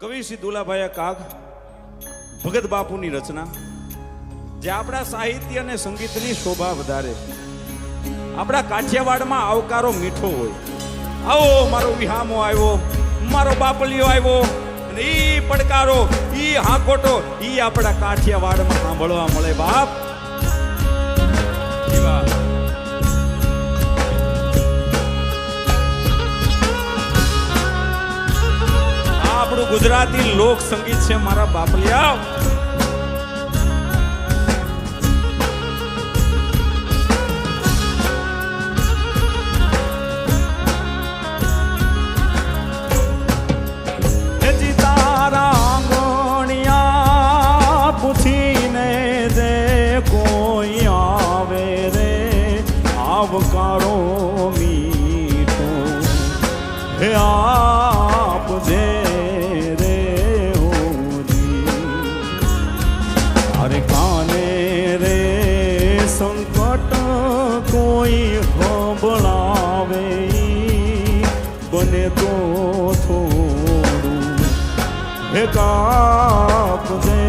કવિ શ્રી દુલાભાઈ કાગ ભગત બાપુની રચના જે આપણા સાહિત્ય અને સંગીતની શોભા વધારે છે. આપણા કાઠિયાવાડમાં આવકારો મીઠો હોય. આવો મારો વિહામો આવ્યો, મારો બાપલિયો આવ્યો, અને ઈ પડકારો, ઈ હાકોટો, ઈ આપણા કાઠિયાવાડમાં સાંભળવા મળે. બાપ આપણું ગુજરાતી લોક સંગીત છે મારા બાપલિયા. પૂછીને દે કોઈ આવે રે આવકારો મીઠો હે આપ જે રે હોજી તારે કાને રે સંકટ કોઈ હંભળાવે બને તો થોડું હે કાપ દે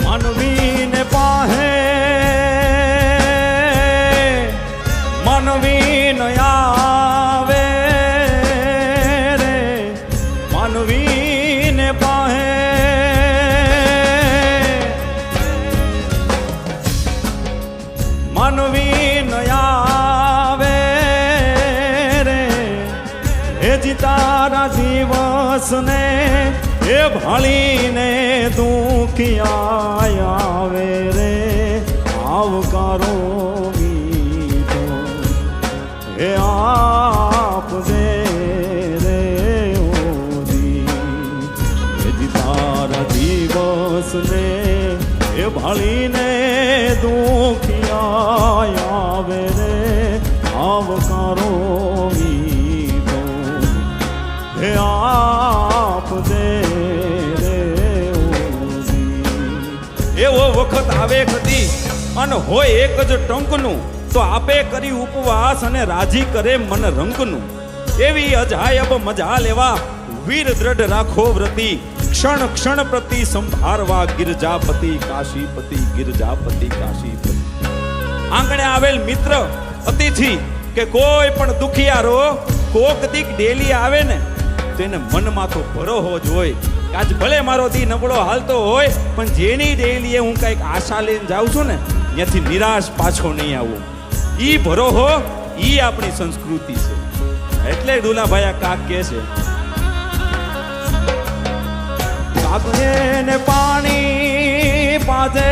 માનવીને પાહે માનવી ન આવે રે માનવીને પાહે માનવી ન આવે રે એ તારા દિવસને એ ભાળીને દુખિયા આવે રે આવકારો મીઠો હે આપ દે રે ઓજી એ તારા દિવસને એ ભાળીને દુખિયા આવે રે આવકારો મીઠો હે આપ દે. એવો વખત આવે કદી અને હોય એક જ ટંકનું તો આપે કરી ઉપવાસ અને રાજી કરે મન રંગનું. એવી અજાયબ મજા લેવા વીર દ્રઢ રાખો વ્રતી ક્ષણ ક્ષણ પ્રતિ સંભારવા ગિરજાપતિ કાશીપતિ ગિરજાપતિ કાશીપતિ. આંગણે આવેલ મિત્ર અતિથિ કે કોઈ પણ દુખિયારો કોક દીક ડેલી આવે ને તો એને મનમાં તો ભરોહો જ હોય. આજ ભલે મારો દી નબળો હાલતો હોય પણ જેની ડેલીએ હું કઈક આશા લઈને જાઉં છું ને ત્યાંથી નિરાશ પાછો નહીં આવું. ઈ ભરોહો ઈ આપણી સંસ્કૃતિ છે. એટલે દુલાભાઈ કાક કે છે કાકને પાણી પાજે